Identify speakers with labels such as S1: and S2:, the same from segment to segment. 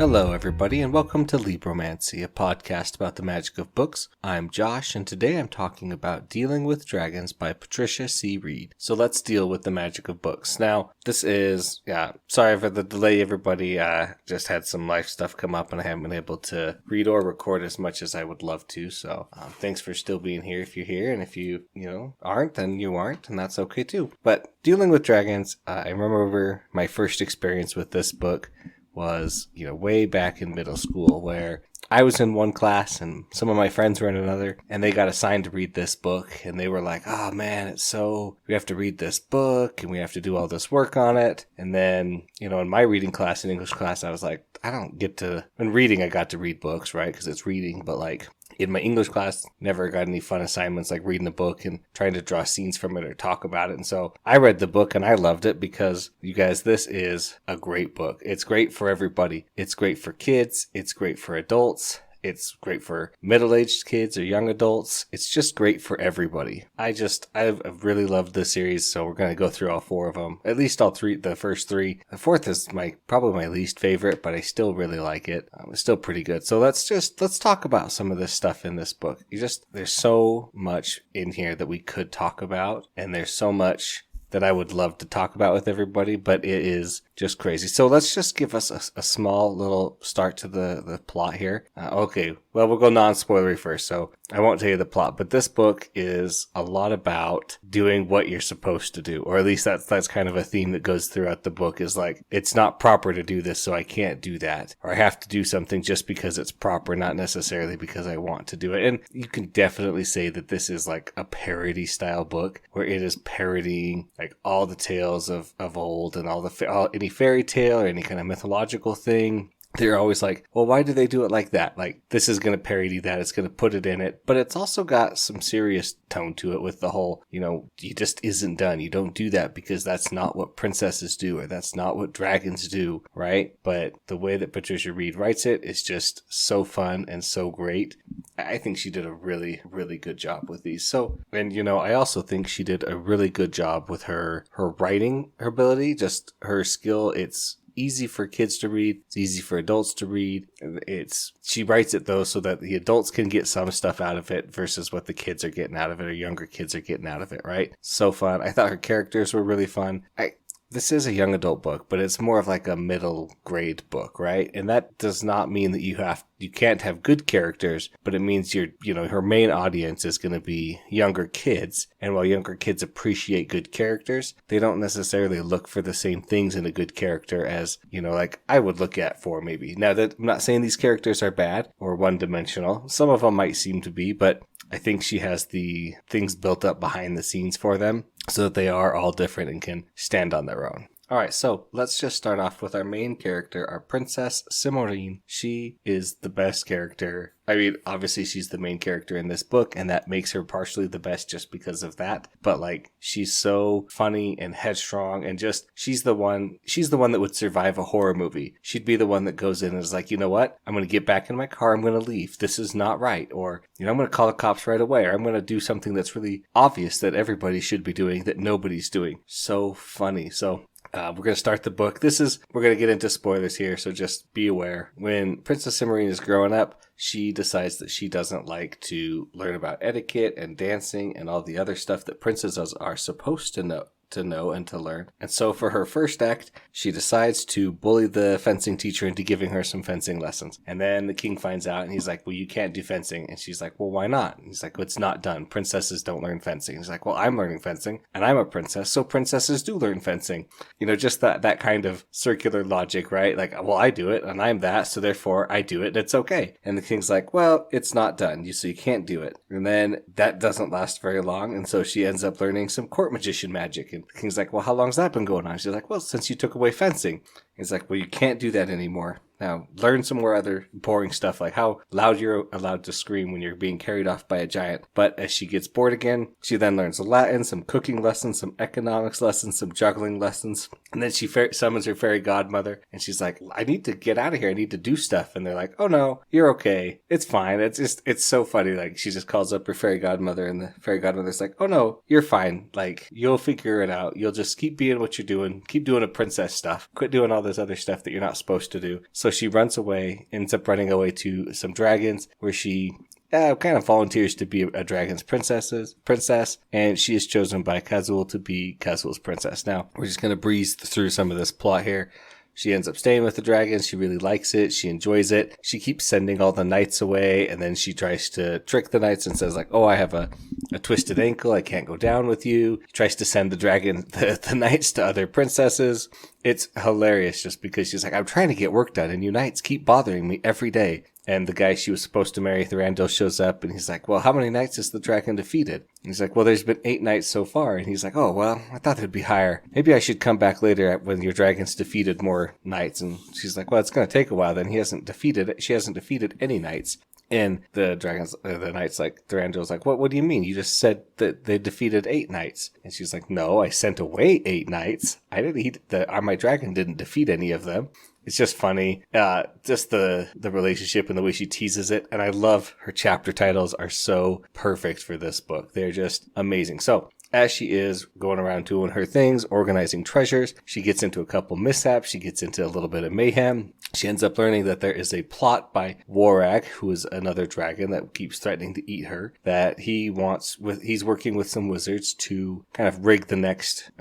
S1: Hello, everybody, and welcome to Libromancy, a podcast about the magic of books. I'm Josh, and today I'm talking about Dealing with Dragons by Patricia C. Wrede. So let's deal with the magic of books. Now, this is, sorry for the delay, everybody. Just had some life stuff come up, and I haven't been able to read or record as much as I would love to. So thanks for still being here if you're here, and if you aren't, then you aren't, and that's okay too. But Dealing with Dragons, I remember my first experience with this book was, way back in middle school, where I was in one class and some of my friends were in another, and they got assigned to read this book, and they were like, oh man, we have to read this book and we have to do all this work on it. And then, in my reading class, in English class, I was like, in reading, I got to read books, right? Because it's reading, but in my English class, never got any fun assignments like reading the book and trying to draw scenes from it or talk about it. And so I read the book and I loved it because, you guys, this is a great book. It's great for everybody. It's great for kids. It's great for adults. It's great for middle-aged kids or young adults. It's just great for everybody. I've really loved this series, so we're going to go through all four of them. At least all three, the first three. The fourth is probably my least favorite, but I still really like it. It's still pretty good. So let's talk about some of this stuff in this book. There's so much in here that we could talk about, and there's so much that I would love to talk about with everybody, but it is just crazy. So let's just give us a small little start to the plot here. Okay, well, we'll go non-spoilery first, so I won't tell you the plot, but this book is a lot about doing what you're supposed to do, or at least that's kind of a theme that goes throughout the book, is like, it's not proper to do this, so I can't do that, or I have to do something just because it's proper, not necessarily because I want to do it. And you can definitely say that this is like a parody style book, where it is parodying like all the tales of old and any fairy tale or any kind of mythological thing. They're always like, well, why do they do it like that? Like, this is going to parody that. It's going to put it in it. But it's also got some serious tone to it with the whole, you just isn't done. You don't do that because that's not what princesses do, or that's not what dragons do, right? But the way that Patricia Wrede writes it is just so fun and so great. I think she did a really, really good job with these. So, and I also think she did a really good job with her writing ability, just her skill. It's easy for kids to read. It's easy for adults to read. She writes it though so that the adults can get some stuff out of it versus what the kids are getting out of it, or younger kids are getting out of it, right? So fun. I thought her characters were really fun. This is a young adult book, but it's more of like a middle grade book, right? And that does not mean that you can't have good characters, but it means her main audience is going to be younger kids. And while younger kids appreciate good characters, they don't necessarily look for the same things in a good character as, like I would look at for maybe. Now, that I'm not saying these characters are bad or one-dimensional. Some of them might seem to be, but I think she has the things built up behind the scenes for them so that they are all different and can stand on their own. All right, so let's just start off with our main character, our Princess Simorine. She is the best character. I mean, obviously she's the main character in this book, and that makes her partially the best just because of that. But she's so funny and headstrong, and she's the one that would survive a horror movie. She'd be the one that goes in and is like, you know what? I'm going to get back in my car. I'm going to leave. This is not right. Or, I'm going to call the cops right away. Or I'm going to do something that's really obvious that everybody should be doing that nobody's doing. So funny. So we're going to start the book. We're going to get into spoilers here, so just be aware. When Princess Simorine is growing up, she decides that she doesn't like to learn about etiquette and dancing and all the other stuff that princesses are supposed to know and to learn. And so for her first act, she decides to bully the fencing teacher into giving her some fencing lessons. And then the king finds out and he's like, well, you can't do fencing. And she's like, well, why not? And he's like, well, it's not done. Princesses don't learn fencing. And he's like, well, I'm learning fencing and I'm a princess, so princesses do learn fencing. Just that kind of circular logic, right? Like, well, I do it and I'm that, so therefore I do it and it's okay. And the king's like, well, it's not done, so you can't do it. And then that doesn't last very long. And so she ends up learning some court magician magic. And the king's like, well, how long's that been going on? She's like, well, since you took away fencing. He's like, well, you can't do that anymore. Now, learn some more other boring stuff, like how loud you're allowed to scream when you're being carried off by a giant. But as she gets bored again, she then learns Latin, some cooking lessons, some economics lessons, some juggling lessons. And then she summons her fairy godmother, and she's like, I need to get out of here. I need to do stuff. And they're like, oh no, you're okay. It's fine. It's so funny. Like, she just calls up her fairy godmother, and the fairy godmother's like, oh no, you're fine. Like, you'll figure it out. You'll just keep being what you're doing. Keep doing a princess stuff. Quit doing all this other stuff that you're not supposed to do. So she runs away, ends up running away to some dragons where she kind of volunteers to be a dragon's princess, and she is chosen by Kazul to be Kazul's princess. Now, we're just going to breeze through some of this plot here. She ends up staying with the dragons. She really likes it. She enjoys it. She keeps sending all the knights away, and then she tries to trick the knights and says, like, oh, I have a twisted ankle. I can't go down with you. She tries to send the knights to other princesses. It's hilarious just because she's like, I'm trying to get work done, and you knights keep bothering me every day. And the guy she was supposed to marry, Thranduil, shows up, and he's like, well, how many knights has the dragon defeated? And he's like, well, there's been 8 knights so far. And he's like, oh, well, I thought there'd be higher. Maybe I should come back later when your dragon's defeated more knights. And she's like, well, it's going to take a while. Then she hasn't defeated any knights. And the knights, like, Thranduil's like, what do you mean? You just said that they defeated 8 knights. And she's like, no, I sent away 8 knights. My dragon didn't defeat any of them. It's just funny. Just the relationship and the way she teases it. And I love her chapter titles are so perfect for this book. They're just amazing. So as she is going around doing her things, organizing treasures, she gets into a couple mishaps. She gets into a little bit of mayhem. She ends up learning that there is a plot by Wrede, who is another dragon that keeps threatening to eat her, that he's working with some wizards to kind of rig the next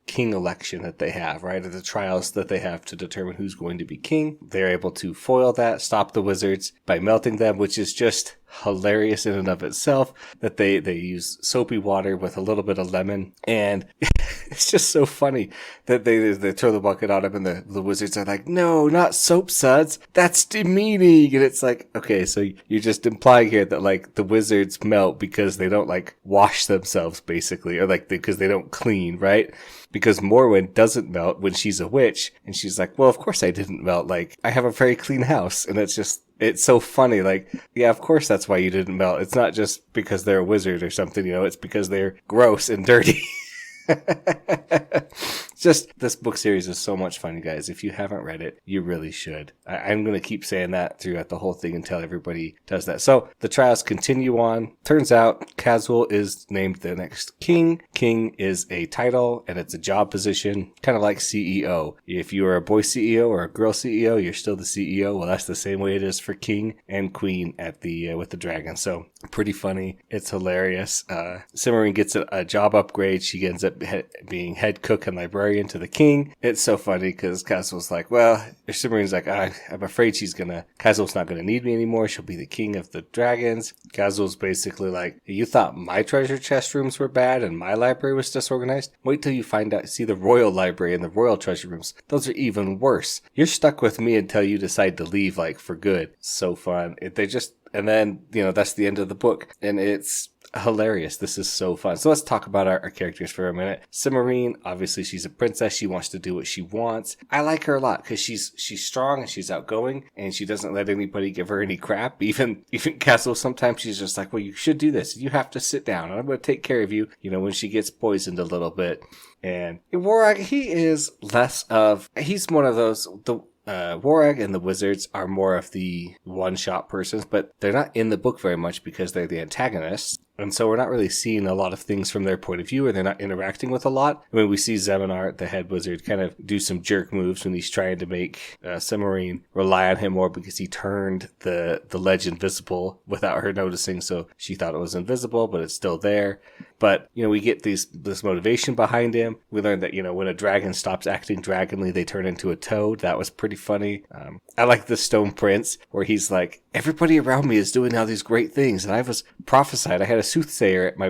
S1: king election that they have, right? Or the trials that they have to determine who's going to be king. They're able to foil that, stop the wizards by melting them, which is just hilarious in and of itself, that they use soapy water with a little bit of lemon, and it's just so funny that they throw the bucket on him, and the wizards are like, no, not soap suds, that's demeaning. And it's like, okay, so you're just implying here that like the wizards melt because they don't like wash themselves, basically, or like because they don't clean, right? Because Morwen doesn't melt when she's a witch, and she's like, well, of course I didn't melt, like I have a very clean house. And it's so funny, like, yeah, of course that's why you didn't melt. It's not just because they're a wizard or something, it's because they're gross and dirty. Just, this book series is so much fun, you guys. If you haven't read it, you really should. I'm going to keep saying that throughout the whole thing until everybody does that. So the trials continue on. Turns out Kazul is named the next king. King is a title, and it's a job position, kind of like CEO. If you are a boy CEO or a girl CEO, you're still the CEO. Well, that's the same way it is for king and queen at with the dragon. So pretty funny. It's hilarious. Cimarine gets a job upgrade. She ends up being head cook and librarian to the king. It's so funny because Kazul's like, well, Cimarine's like, I'm afraid Kazul's not going to need me anymore. She'll be the king of the dragons. Kazul's basically like, you thought my treasure chest rooms were bad and my library was disorganized? Wait till you see the royal library and the royal treasure rooms. Those are even worse. You're stuck with me until you decide to leave, like, for good. So fun. And then, that's the end of the book. And it's hilarious. This is so fun. So let's talk about our characters for a minute. Cimarine, obviously she's a princess. She wants to do what she wants. I like her a lot because she's strong and she's outgoing, and she doesn't let anybody give her any crap. Even Kazul, sometimes she's just like, well, you should do this. You have to sit down and I'm going to take care of you, when she gets poisoned a little bit. And Wrede, he's one of those, Wrede and the wizards are more of the one-shot persons, but they're not in the book very much because they're the antagonists. And so we're not really seeing a lot of things from their point of view, or they're not interacting with a lot. I mean, we see Zeminar, the head wizard, kind of do some jerk moves when he's trying to make Cimarine rely on him more because he turned the ledge invisible without her noticing. So she thought it was invisible, but it's still there. But, we get this motivation behind him. We learned that, when a dragon stops acting dragonly, they turn into a toad. That was pretty funny. I like the Stone Prince, where he's like, everybody around me is doing all these great things, and I was prophesied. I had a soothsayer at my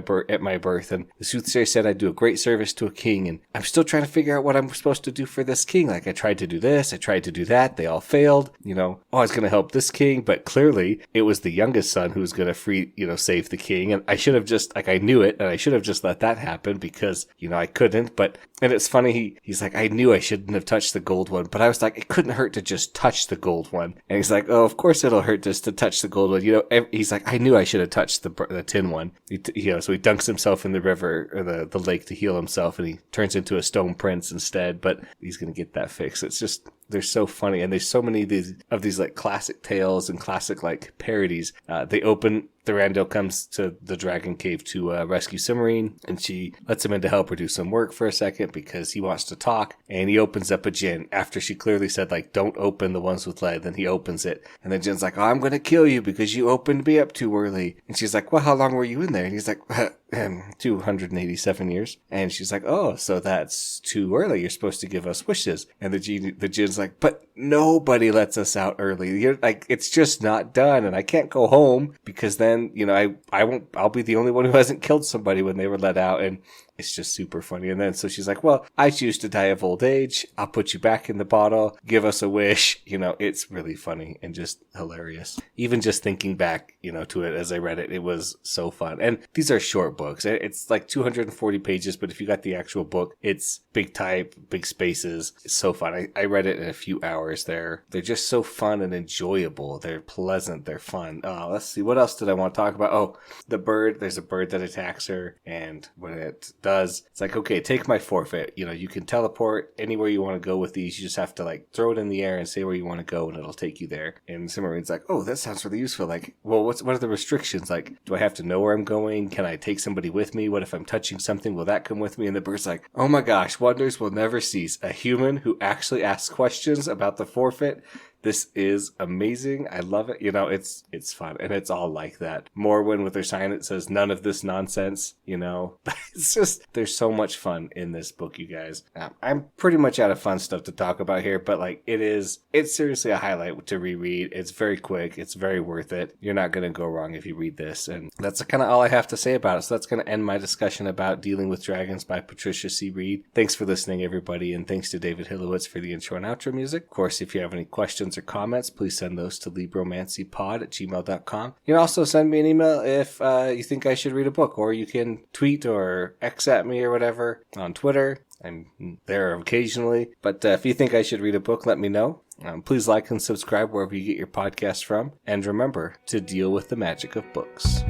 S1: birth, and the soothsayer said I'd do a great service to a king, and I'm still trying to figure out what I'm supposed to do for this king. Like, I tried to do this, I tried to do that, they all failed. I was going to help this king, but clearly it was the youngest son who was going to save the king, and I should have just, I knew it, and I should have just let that happen because, I couldn't. And it's funny, he's like, I knew I shouldn't have touched the gold one, but I was like, it couldn't hurt to just touch the gold one. And he's like, oh, of course it'll hurt just to touch the gold one. He's like, I knew I should have touched the tin one. So he dunks himself in the river or the lake to heal himself, and he turns into a Stone Prince instead, but he's going to get that fixed. they're so funny, and there's so many of these like classic tales and classic like parodies. They open. Thorando comes to the dragon cave to rescue Cimmerine, and she lets him in to help her do some work for a second because he wants to talk, and he opens up a gin after she clearly said, like, don't open the ones with lead. Then he opens it, and the gin's like, oh, I'm going to kill you because you opened me up too early. And she's like, well, how long were you in there? And he's like, 287 years. And she's like, oh, so that's too early. You're supposed to give us wishes. And the gin's like, but nobody lets us out early. You're like, it's just not done, and I can't go home because then, I'll be the only one who hasn't killed somebody when they were let out. And it's just super funny. And then so she's like, well, I choose to die of old age. I'll put you back in the bottle. Give us a wish. It's really funny and just hilarious. Even just thinking back, to it as I read it, it was so fun. And these are short books. It's like 240 pages, but if you got the actual book, it's big type, big spaces. It's so fun. I read it in a few hours. They're just so fun and enjoyable. They're pleasant. They're fun. Let's see. What else did I want to talk about? Oh, the bird. There's a bird that attacks her, and when it does, it's like, okay, take my forfeit. You can teleport anywhere you want to go with these. You just have to like throw it in the air and say where you want to go, and it'll take you there. And Cimmerine's like, oh, that sounds really useful. Like, well, what are the restrictions? Like, do I have to know where I'm going? Can I take somebody with me? What if I'm touching something? Will that come with me? And the bird's like, oh my gosh, wonders will never cease. A human who actually asks questions about the forfeit. This is amazing. I love it. It's fun. And it's all like that. Morwen with her sign that says none of this nonsense. It's just, there's so much fun in this book, you guys. I'm pretty much out of fun stuff to talk about here, but like it's seriously a highlight to reread. It's very quick. It's very worth it. You're not going to go wrong if you read this. And that's kind of all I have to say about it. So that's going to end my discussion about Dealing with Dragons by Patricia C. Wrede. Thanks for listening, everybody. And thanks to David Hillowitz for the intro and outro music. Of course, if you have any questions or comments, please send those to libromancypod@gmail.com. You can also send me an email if you think I should read a book, or you can tweet or X at me or whatever on Twitter. I'm there occasionally, but if you think I should read a book, let me know. Please like and subscribe wherever you get your podcast from, and remember to deal with the magic of books.